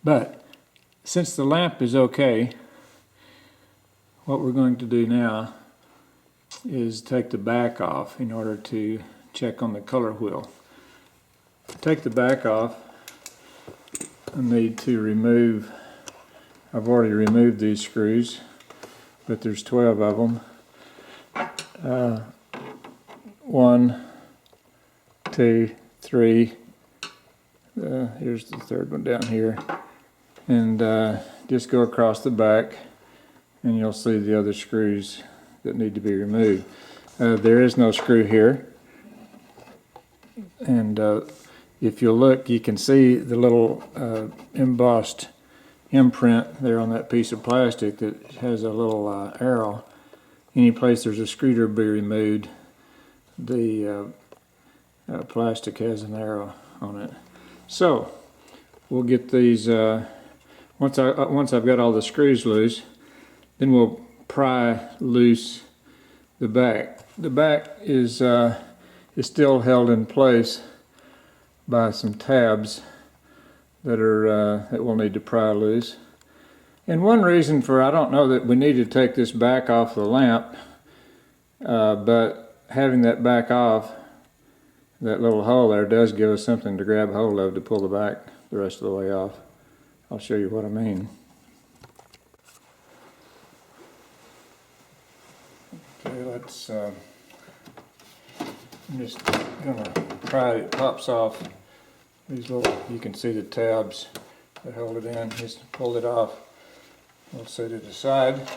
But since the lamp is okay, what we're going to do now is take the back off in order to check on the color wheel. To take the back off, I need to remove, I've already removed these screws, but there's 12 of them. 1, 2, 3, here's the third one down here, and just go across the back and you'll see the other screws that need to be removed. There is no screw here, and if you look, you can see the little embossed imprint there on that piece of plastic that has a little arrow. Any place there's a screw to be removed, the plastic has an arrow on it. So we'll get these, once I've got all the screws loose, then we'll pry loose the back. The back is still held in place by some tabs that we'll need to pry loose. And one reason for, I don't know that we need to take this back off the lamp, but having that back off, that little hole there does give us something to grab hold of to pull the back the rest of the way off. I'll show you what I mean. Okay, let's, I'm just gonna pry it, pops off. These little, you can see the tabs that hold it in. Just pull it off. We'll set it aside.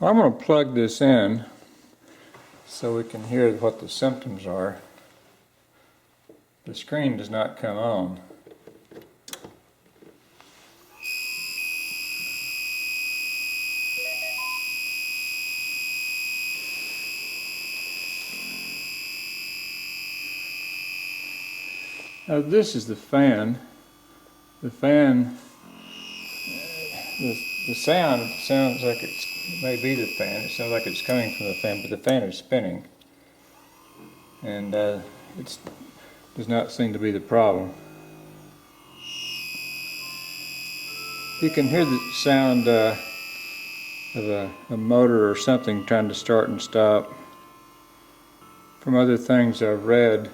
I'm going to plug this in so we can hear what the symptoms are. The screen does not come on. Now this is the fan. The fan, the sound sounds like it may be the fan. It sounds like it's coming from the fan, but the fan is spinning. And it does not seem to be the problem. You can hear the sound of a motor or something trying to start and stop. From other things I've read,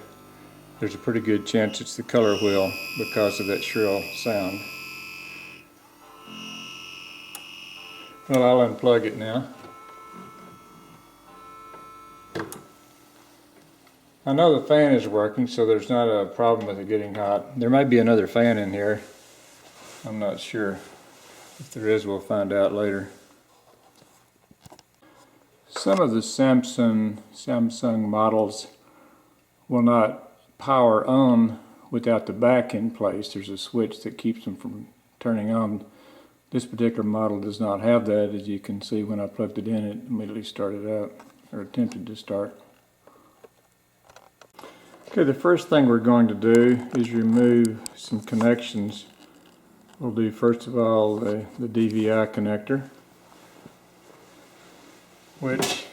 there's a pretty good chance it's the color wheel because of that shrill sound. Well, I'll unplug it now. I know the fan is working, so there's not a problem with it getting hot. There may be another fan in here. I'm not sure. If there is, we'll find out later. Some of the Samsung models will not power on without the back in place. There's a switch that keeps them from turning on. This particular model does not have that. As you can see, when I plugged it in, it immediately started up, or attempted to start. Okay, the first thing we're going to do is remove some connections. We'll do first of all the DVI connector, which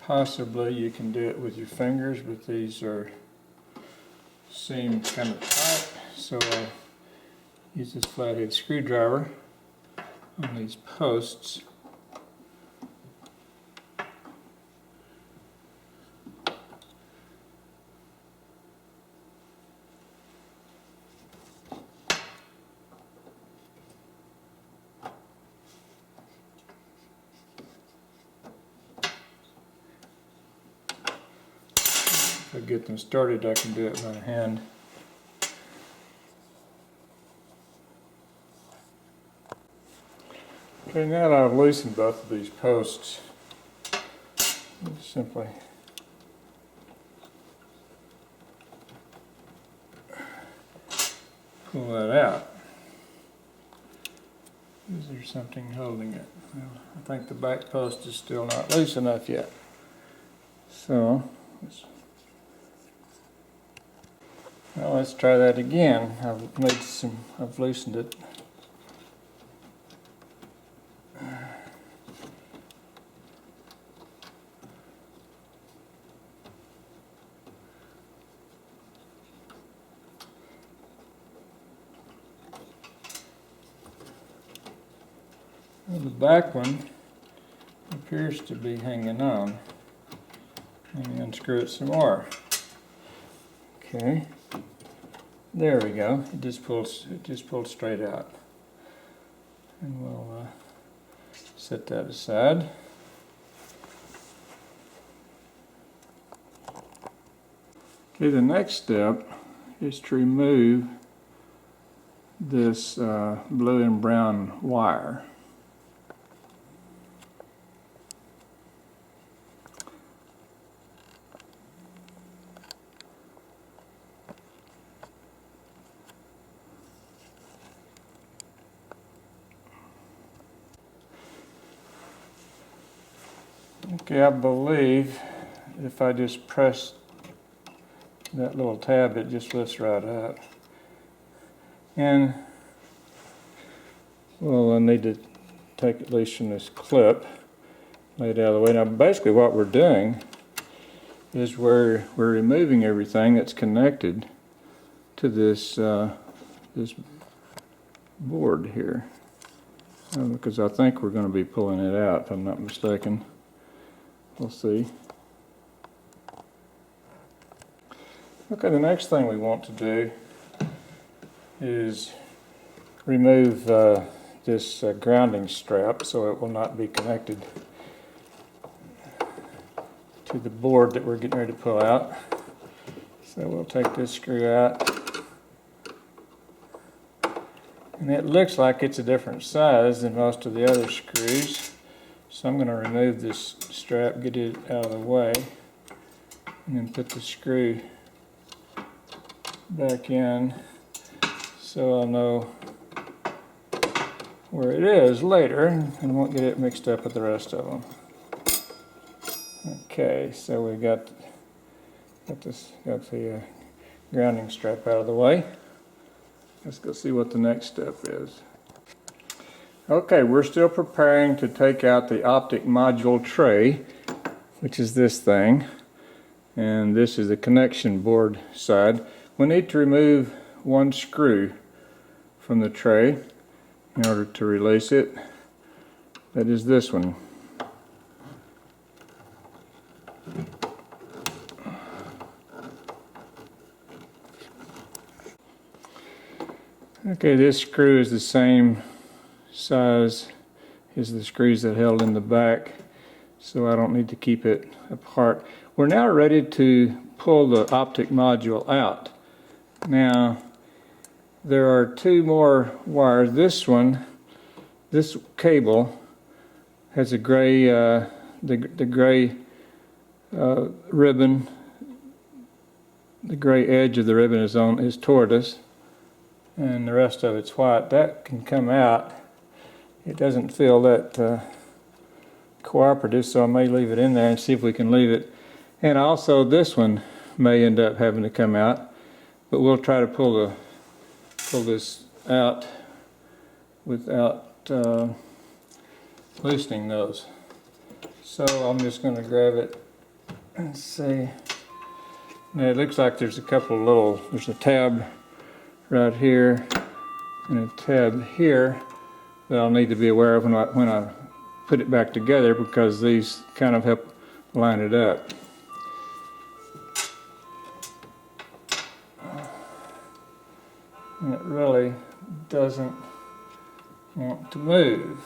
possibly you can do it with your fingers, but these seem kind of tight, so I'll use this flathead screwdriver on these posts. If I get them started, I can do it by hand. Okay, now that I've loosened both of these posts, just simply pull that out. Is there something holding it? Well, I think the back post is still not loose enough yet. So, let's try that again. I've loosened it. Well, the back one appears to be hanging on. Let me unscrew it some more. Okay, there we go. It just pulled straight out. And we'll set that aside. Okay, the next step is to remove this blue and brown wire. Okay, I believe if I just press that little tab, it just lifts right up. And, well, I need to take it loose from this clip, lay it out of the way. Now, basically what we're doing is we're removing everything that's connected to this, this board here. Because I think we're going to be pulling it out, if I'm not mistaken. We'll see. Okay, the next thing we want to do is remove this grounding strap so it will not be connected to the board that we're getting ready to pull out. So we'll take this screw out. And it looks like it's a different size than most of the other screws. So I'm going to remove this strap, get it out of the way, and then put the screw back in so I'll know where it is later and won't get it mixed up with the rest of them. Okay, so we got the grounding strap out of the way. Let's go see what the next step is. Okay, we're still preparing to take out the optic module tray, which is this thing, and this is the connection board side. We need to remove one screw from the tray in order to release it. That is this one. Okay, this screw is the same size as the screws that held in the back, so I don't need to keep it apart. We're now ready to pull the optic module out. Now, there are two more wires. This one, this cable has a gray, the gray ribbon. The gray edge of the ribbon is toward us, and the rest of it's white. That can come out. It doesn't feel that cooperative, so I may leave it in there and see if we can leave it. And also this one may end up having to come out, but we'll try to pull this out without loosening those. So I'm just going to grab it and see. Now it looks like there's a couple of there's a tab right here and a tab here that I'll need to be aware of when I put it back together, because these kind of help line it up. And it really doesn't want to move.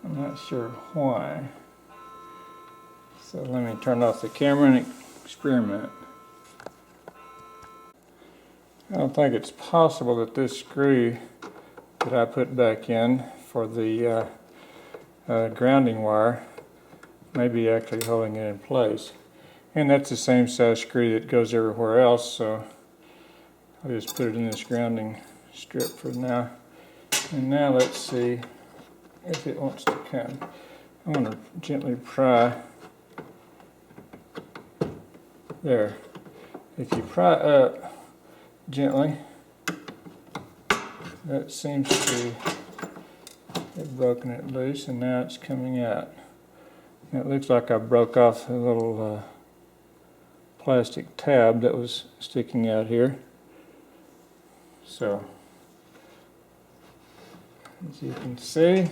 I'm not sure why. So let me turn off the camera and experiment. I don't think it's possible that this screw that I put back in for the grounding wire may be actually holding it in place. And that's the same size screw that goes everywhere else, so I'll just put it in this grounding strip for now. And now let's see if it wants to come. I'm going to gently pry. There. If you pry up gently, that seems to have broken it loose, and now it's coming out. Now it looks like I broke off a little plastic tab that was sticking out here. So as you can see,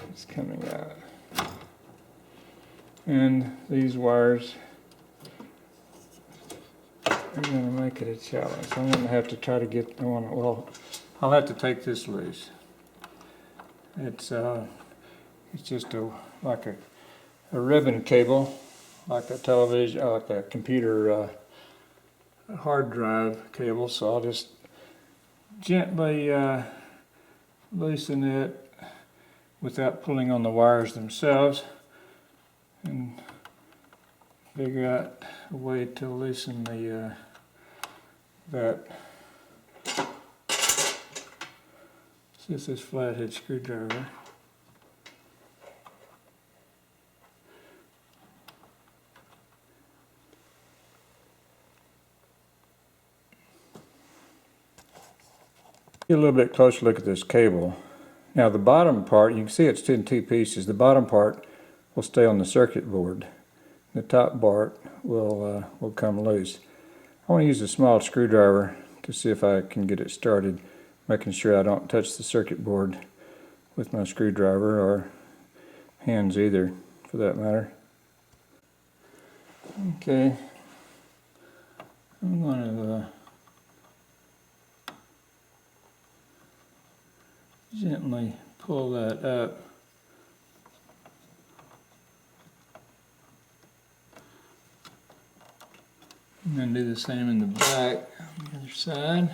it's coming out. And these wires are going to make it a challenge. I'm going to have to try to get, well, I'll have to take this loose. It's just like a ribbon cable, like a television, like a computer hard drive cable. So I'll just gently loosen it without pulling on the wires themselves, and figure out a way to loosen the that. It's just this flathead screwdriver. Get a little bit closer look at this cable. Now the bottom part, you can see it's in two pieces. The bottom part will stay on the circuit board. The top part will come loose. I want to use a small screwdriver to see if I can get it started, making sure I don't touch the circuit board with my screwdriver, or hands either for that matter. Okay, I'm going to gently pull that up. I'm going to do the same in the back on the other side.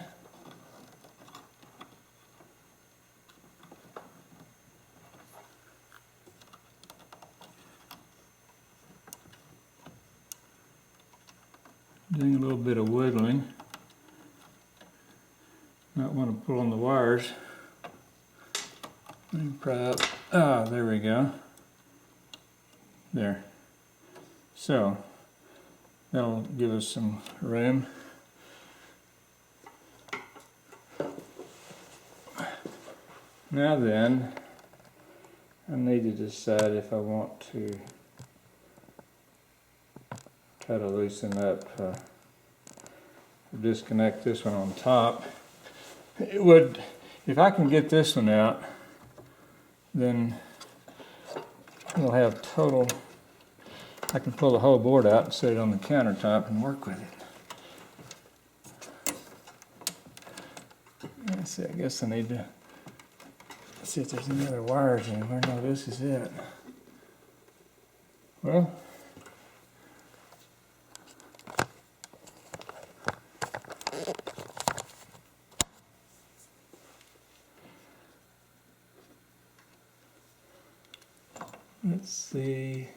Doing a little bit of wiggling. Might want to pull on the wires. Let me pry up. Ah, there we go. There. So, that'll give us some room. Now then, I need to decide if I want to try to loosen up, disconnect this one on top. It would, if I can get this one out, then we'll have total, I can pull the whole board out and set it on the countertop and work with it. Let's see, I guess I need to see if there's any other wires anywhere. No, this is it. Well, let's see.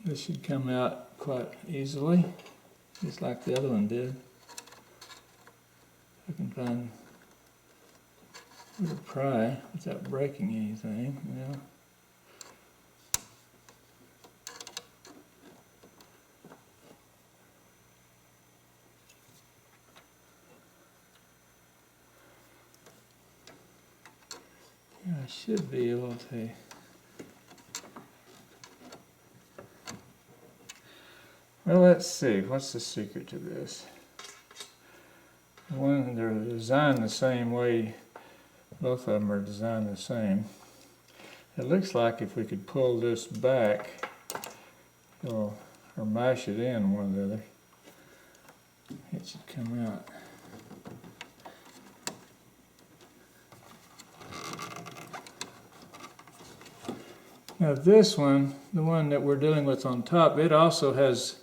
This should come out quite easily, just like the other one did. I can find where to pry without breaking anything, you know. I should be able to. Well, let's see. What's the secret to this? One, they're designed the same way. Both of them are designed the same. It looks like if we could pull this back, or mash it in one or the other, it should come out. Now this one, the one that we're dealing with on top, it also has,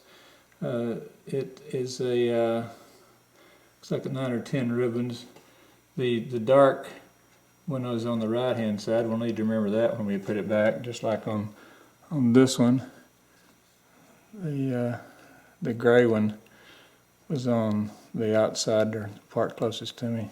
it is a, looks like a 9 or 10 ribbons. The dark one is on the right hand side. We'll need to remember that when we put it back, just like on this one. The gray one was on the outside, or the part closest to me.